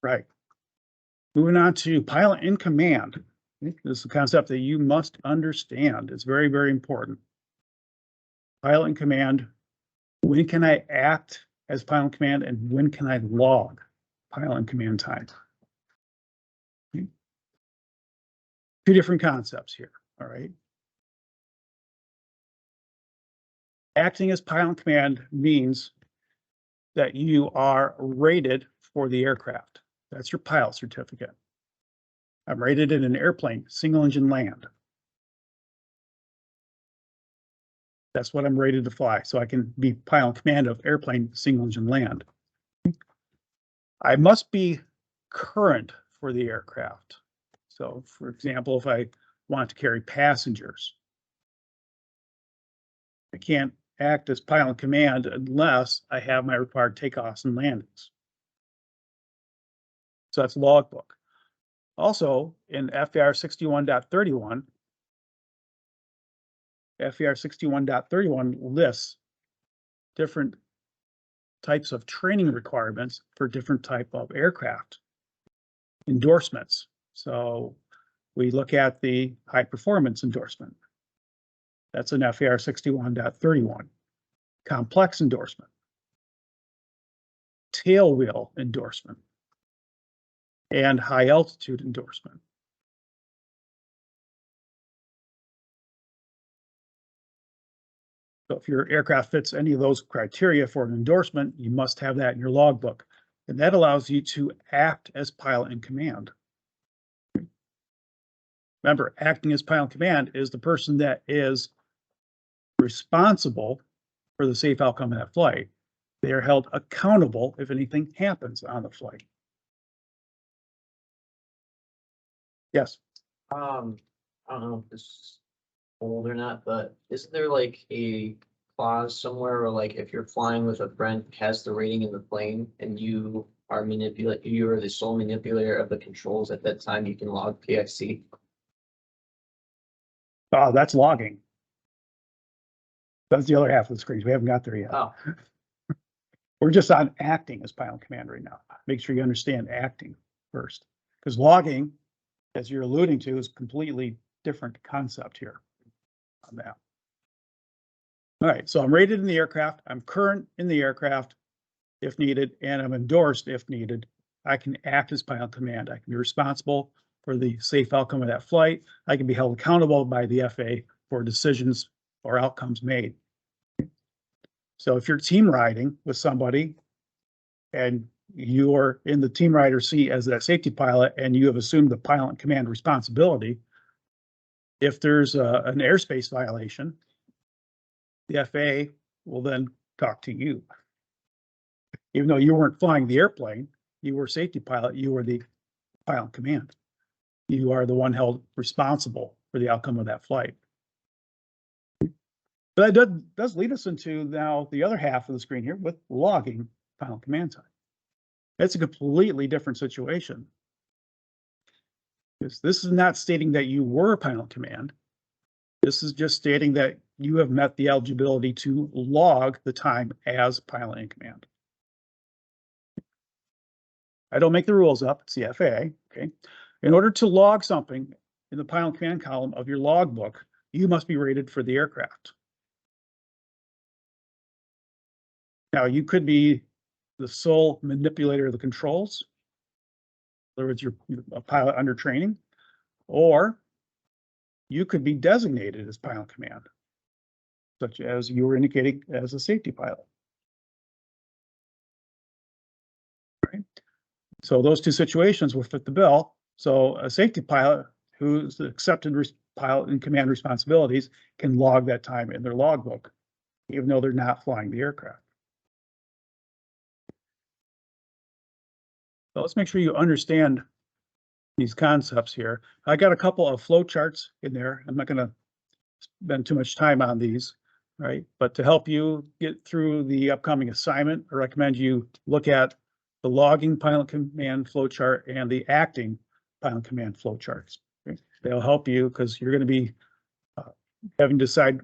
Right. Moving on to pilot in command. This is a concept that you must understand. It's very, very important. Pilot in command. When can I act as pilot in command and when can I log pilot in command time? Two different concepts here. All right. Acting as pilot in command means that you are rated for the aircraft. That's your pilot certificate. I'm rated in an airplane, single engine land. That's what I'm rated to fly. So I can be pilot in command of airplane, single engine land. I must be current for the aircraft. So for example, if I want to carry passengers, I can't act as pilot in command unless I have my required takeoffs and landings. So that's logbook. Also in FAR 61.31, FAR 61.31 lists different types of training requirements for different type of aircraft endorsements. So we look at the high performance endorsement. That's an FAR 61.31. Complex endorsement. Tailwheel endorsement. And high altitude endorsement. So if your aircraft fits any of those criteria for an endorsement, you must have that in your logbook. And that allows you to act as pilot in command. Remember, acting as pilot in command is the person that is responsible for the safe outcome of that flight. They are held accountable if anything happens on the flight. Yes. I don't know if this is old or not, but isn't there like a clause somewhere where like if you're flying with a friend who has the rating in the plane and you are you are the sole manipulator of the controls at that time, you can log PIC? Oh, that's logging. That's the other half of the screen. We haven't got there yet. Oh, We're just on acting as pilot in command right now. Make sure you understand acting first, because logging, as you're alluding to, is completely different concept here on that. All right, so I'm rated in the aircraft, I'm current in the aircraft if needed, and I'm endorsed if needed. I can act as pilot in command. I can be responsible for the safe outcome of that flight. I can be held accountable by the FAA for decisions or outcomes made. So if you're team riding with somebody and you're in the team rider seat as that safety pilot and you have assumed the pilot in command responsibility, if there's an airspace violation, the FAA will then talk to you. Even though you weren't flying the airplane, you were safety pilot, you were the pilot in command. You are the one held responsible for the outcome of that flight. But that does lead us into now the other half of the screen here with logging pilot in command time. It's a completely different situation. This is not stating that you were pilot in command. This is just stating that you have met the eligibility to log the time as pilot in command. I don't make the rules up, it's the FAA, okay? In order to log something in the pilot in command column of your logbook, you must be rated for the aircraft. Now, you could be the sole manipulator of the controls. In other words, you're a pilot under training, or you could be designated as pilot in command, such as you were indicating as a safety pilot. Right? So those two situations will fit the bill. So a safety pilot who's accepted pilot in command responsibilities can log that time in their logbook, even though they're not flying the aircraft. So let's make sure you understand these concepts here. I got a couple of flow charts in there. I'm not going to spend too much time on these, right? But to help you get through the upcoming assignment, I recommend you look at the logging pilot command flow chart and the acting pilot command flow charts. Okay? They'll help you because you're going to be having to decide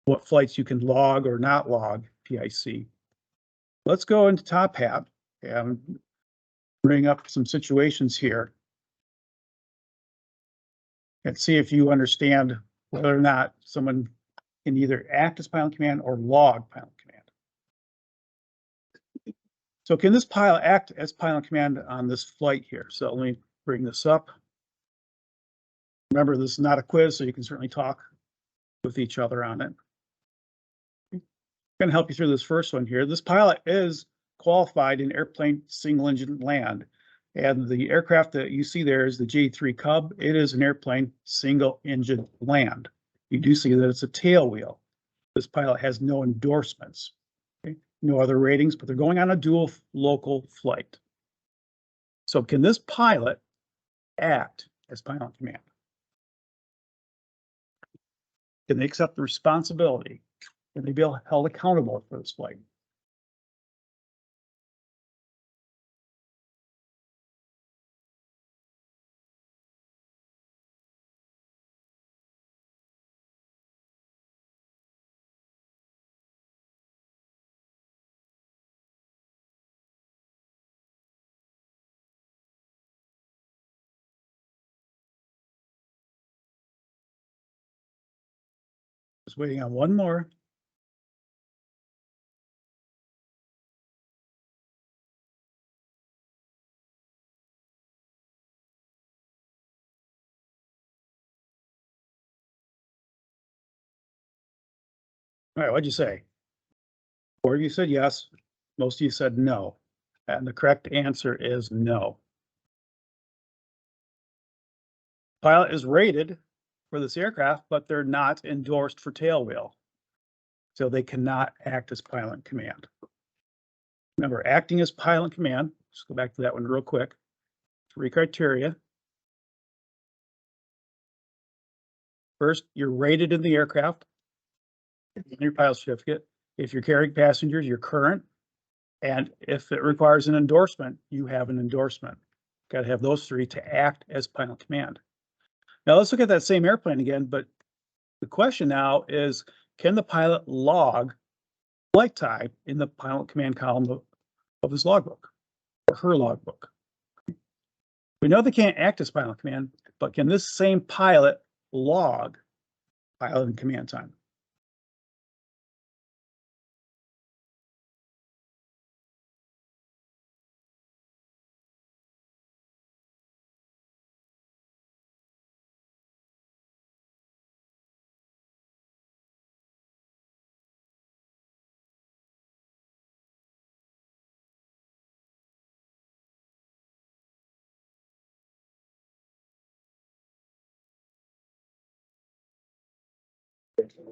what flights you can log or not log PIC. Let's go into Top Hat and bring up some situations here and see if you understand whether or not someone can either act as pilot command or log pilot command. So can this pilot act as pilot command on this flight here? So let me bring this up. Remember, this is not a quiz, so you can certainly talk with each other on it. I'm going to help you through this first one here. This pilot is qualified in airplane single engine land. And the aircraft that you see there is the J3 Cub. It is an airplane single engine land. You do see that it's a tail wheel. This pilot has no endorsements, okay? No other ratings, but they're going on a dual local flight. So can this pilot act as pilot command? Can they accept the responsibility? Can they be held accountable for this flight? Just waiting on one more. All right, what'd you say? 4 of you said yes, most of you said no. And the correct answer is no. Pilot is rated for this aircraft, but they're not endorsed for tailwheel. So they cannot act as pilot command. Remember, acting as pilot command, let's go back to that one real quick. 3 criteria. First, you're rated in the aircraft, in your pilot certificate. If you're carrying passengers, you're current. And if it requires an endorsement, you have an endorsement. Got to have those 3 to act as pilot command. Now let's look at that same airplane again, but the question now is, can the pilot log flight time in the pilot command column of his logbook or her logbook? We know they can't act as pilot command, but can this same pilot log pilot and command time?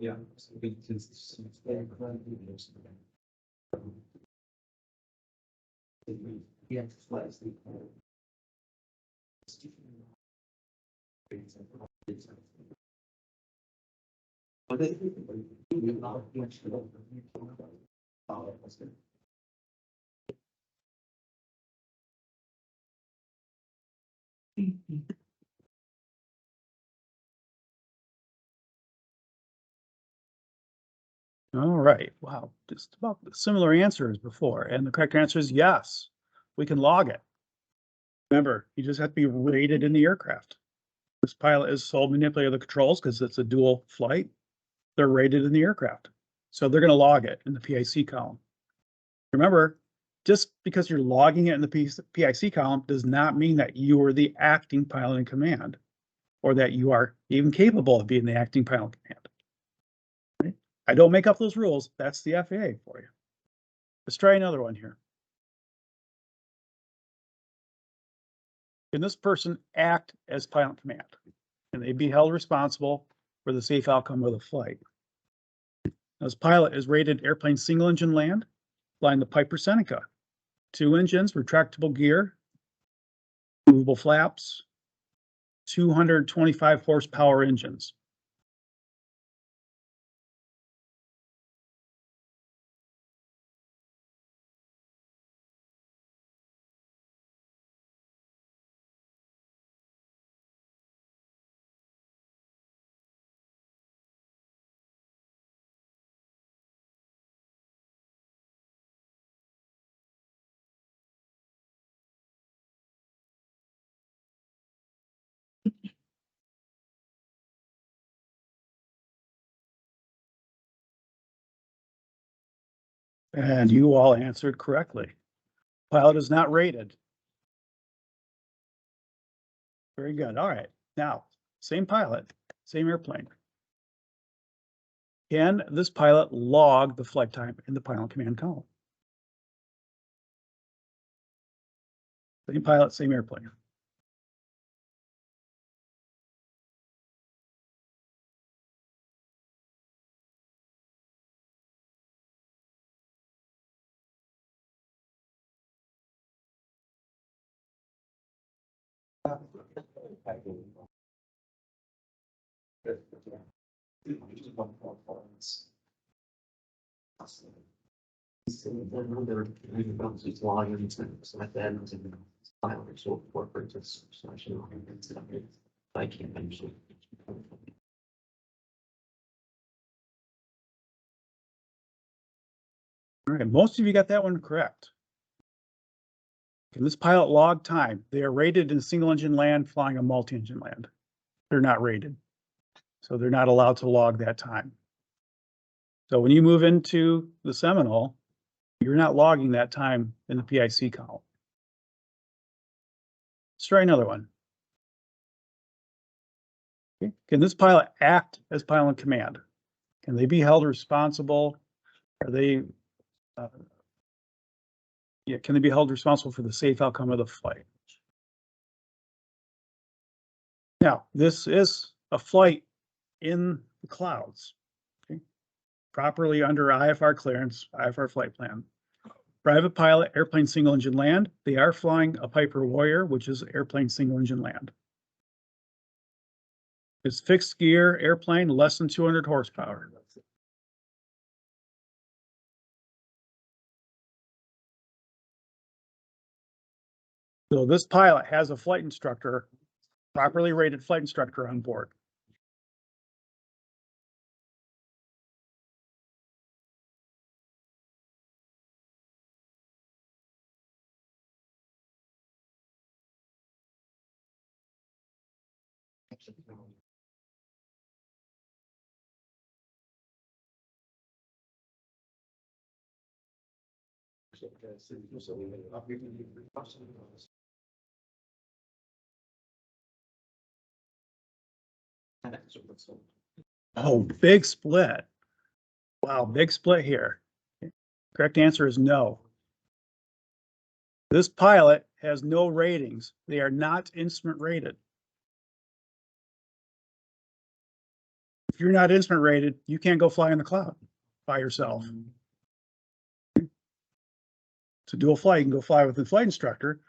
Yeah. All right, wow, just about similar answers before. And the correct answer is yes, we can log it. Remember, you just have to be rated in the aircraft. This pilot is sole manipulator of the controls because it's a dual flight. They're rated in the aircraft. So they're going to log it in the PIC column. Remember, just because you're logging it in the PIC column does not mean that you are the acting pilot in command or that you are even capable of being the acting pilot in command. Right? I don't make up those rules. That's the FAA for you. Let's try another one here. Can this person act as pilot command? Can they be held responsible for the safe outcome of the flight? This pilot is rated airplane single engine land, flying the Piper Seneca. 2 engines, retractable gear, movable flaps, 225 horsepower engines. And you all answered correctly. Pilot is not rated. Very good. All right. Now, same pilot, same airplane. Can this pilot log the flight time in the pilot command column? Same pilot, same airplane. I can't actually. All right, most of you got that one correct. Can this pilot log time? They are rated in single engine land, flying a multi-engine land. They're not rated. So they're not allowed to log that time. So when you move into the Seminole, you're not logging that time in the PIC column. Let's try another one. Okay. Can this pilot act as pilot in command? Can they be held responsible? Are they, can they be held responsible for the safe outcome of the flight? Now, this is a flight in the clouds, okay? Properly under IFR clearance, IFR flight plan. Private pilot, airplane single engine land. They are flying a Piper Warrior, which is airplane single engine land. It's fixed gear airplane, less than 200 horsepower. So this pilot has a flight instructor, properly rated flight instructor on board. Oh, big split. Wow, big split here. Correct answer is no. This pilot has no ratings. They are not instrument rated. If you're not instrument rated, you can't go fly in the cloud by yourself. To do a flight, you can go fly with the flight instructor,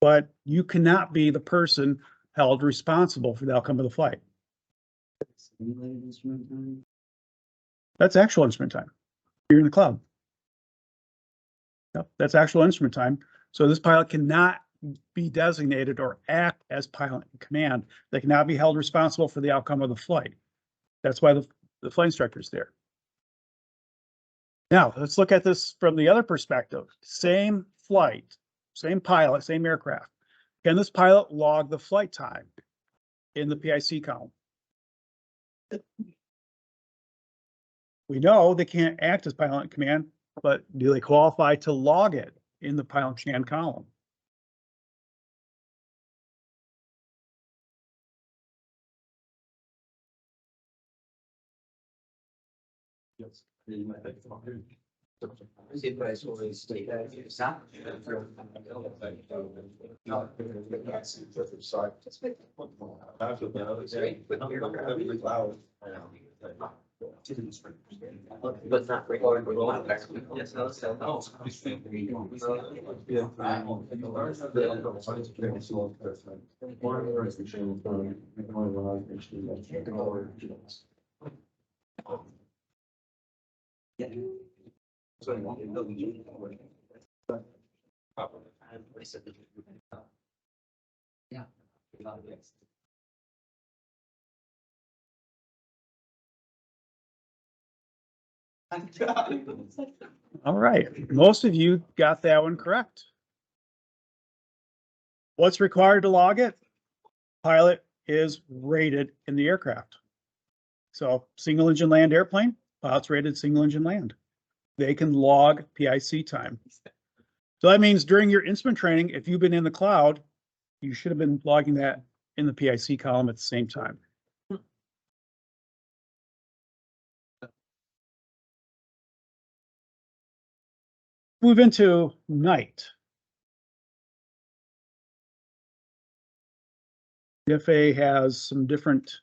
but you cannot be the person held responsible for the outcome of the flight. That's actual instrument time. You're in the cloud. Yep, that's actual instrument time. So this pilot cannot be designated or act as pilot in command. They cannot be held responsible for the outcome of the flight. That's why the flight instructor is there. Now, let's look at this from the other perspective. Same flight, same pilot, same aircraft. Can this pilot log the flight time in the PIC column? We know they can't act as pilot in command, but do they qualify to log it in the pilot in command column? Yes. But not recorded. Yes, yeah. All right, most of you got that one correct. What's required to log it? Pilot is rated in the aircraft. So single engine land airplane, pilot's rated single engine land. they can log PIC time. So that means during your instrument training, if you've been in the cloud, you should have been logging that in the PIC column at the same time. Move into night. The FAA has some different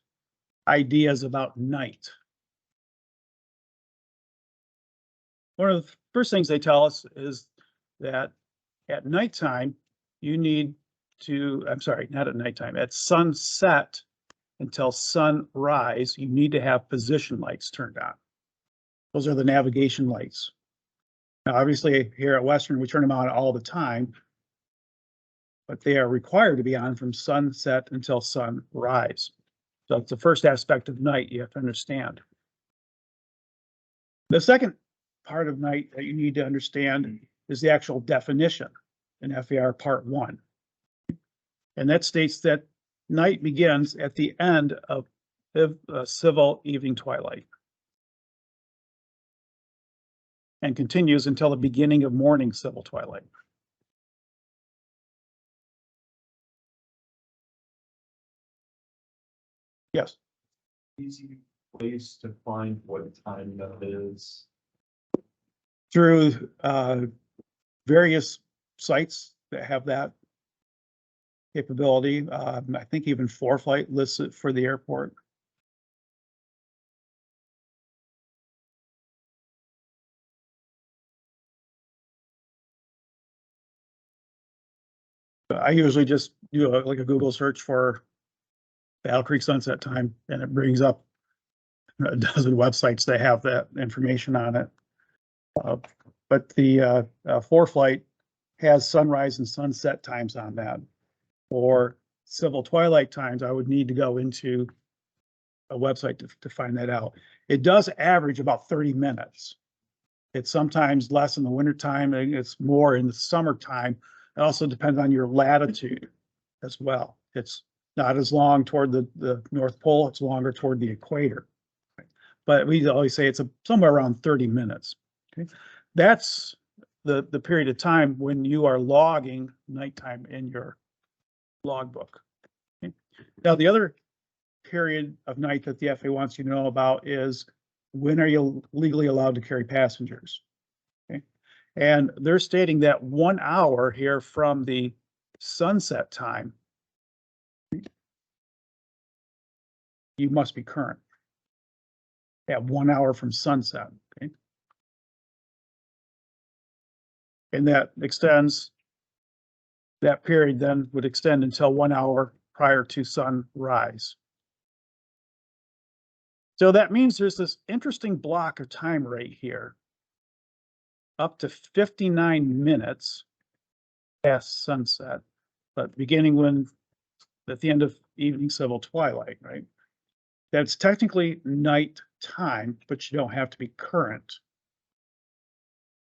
ideas about night. One of the first things they tell us is that at nighttime, you need to, I'm sorry, not at nighttime, at sunset until sunrise, you need to have position lights turned on. Those are the navigation lights. Now, obviously, here at Western, we turn them on all the time, but they are required to be on from sunset until sunrise. So that's the first aspect of night you have to understand. The second part of night that you need to understand is the actual definition in FAR Part 1. And that states that night begins at the end of civil evening twilight and continues until the beginning of morning civil twilight. Yes. Easy place to find what time that is. Through various sites that have that capability. I think even ForeFlight lists it for the airport. I usually just do like a Google search for Battle Creek sunset time, and it brings up a dozen websites that have that information on it. But the ForeFlight has sunrise and sunset times on that. For civil twilight times, I would need to go into a website to find that out. It does average about 30 minutes. It's sometimes less in the wintertime, and it's more in the summertime. It also depends on your latitude as well. It's not as long toward the North Pole, it's longer toward the equator. But we always say it's somewhere around 30 minutes. Okay, that's the period of time when you are logging nighttime in your logbook. Okay. Now, the other period of night that the FAA wants you to know about is when are you legally allowed to carry passengers? Okay. And they're stating that 1 hour here from the sunset time, you must be current at 1 hour from sunset. Okay. And that extends, that period then would extend until 1 hour prior to sunrise. So that means there's this interesting block of time right here, up to 59 minutes past sunset, but beginning when at the end of evening civil twilight, right? That's technically night time, but you don't have to be current.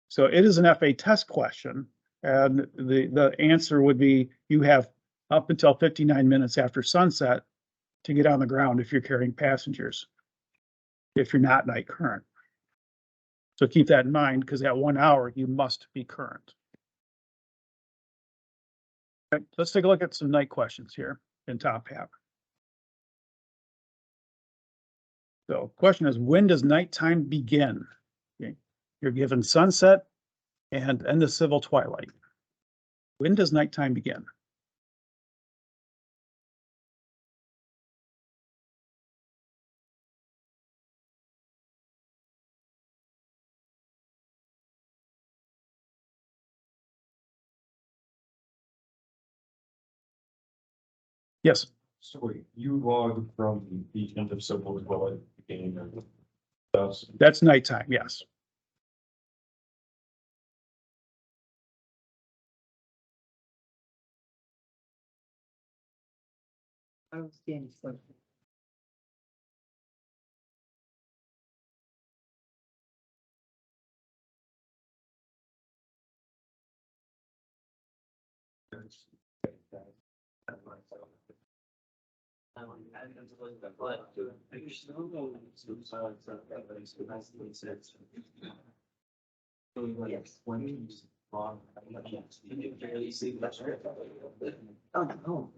So it is an FAA test question, and the answer would be you have up until 59 minutes after sunset to get on the ground if you're carrying passengers, if you're not night current. So keep that in mind, because at 1 hour, you must be current. Okay, let's take a look at some night questions here in Top Hat. So question is, when does nighttime begin? Okay. You're given sunset and end of civil twilight. When does nighttime begin? Yes. So wait, you log from the end of civil twilight, beginning of dusk. That's nighttime, yes. I don't see any stuff. Yes. Oh, Oh, no,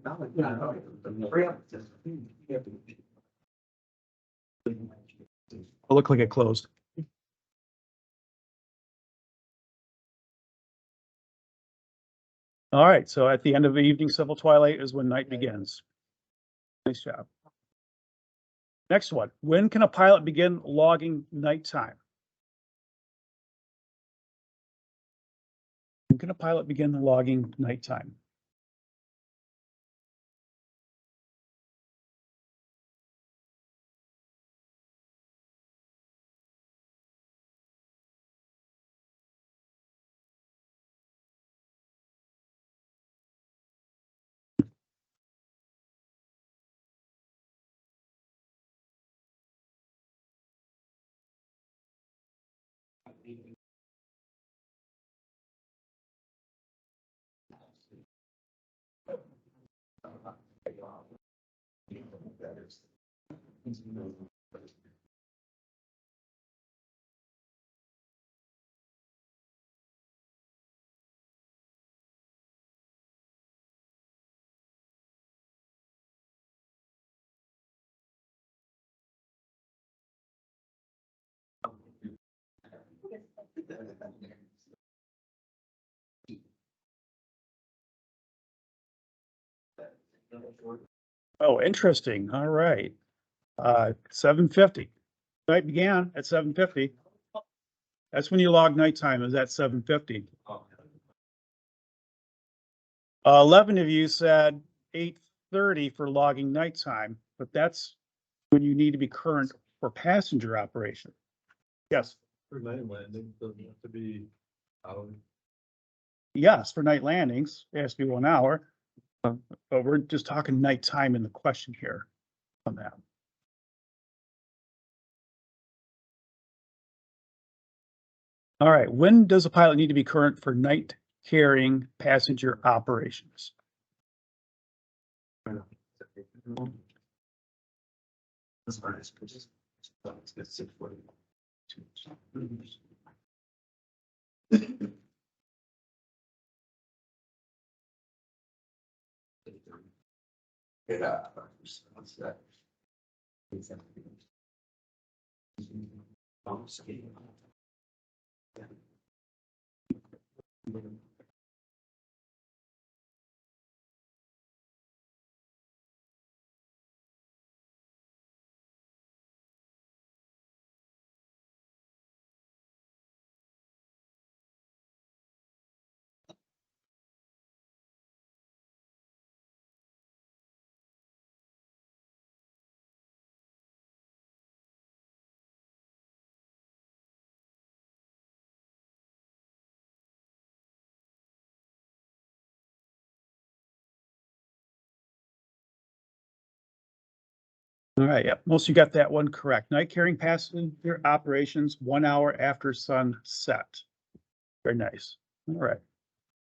It'll look like it closed. All right, so at the end of the evening, civil twilight is when night begins. Nice job. Next one, when can a pilot begin logging nighttime? When can a pilot begin logging nighttime? Oh, interesting. All right. 7:50. Night began at 7:50. That's when you log nighttime, is at 7:50. 11 of you said 8:30 for logging nighttime, but that's when you need to be current for passenger operation. Yes, For night landing, doesn't have to be out. yes, for night landings, it has to be 1 hour. But we're just talking nighttime in the question here on that. All right, when does a pilot need to be current for night carrying passenger operations? That's fine. It's just. It's good 6:40. Yeah. What's that? All right, yep, most of you got that one correct. Night carrying passenger operations 1 hour after sunset. Very nice. All right.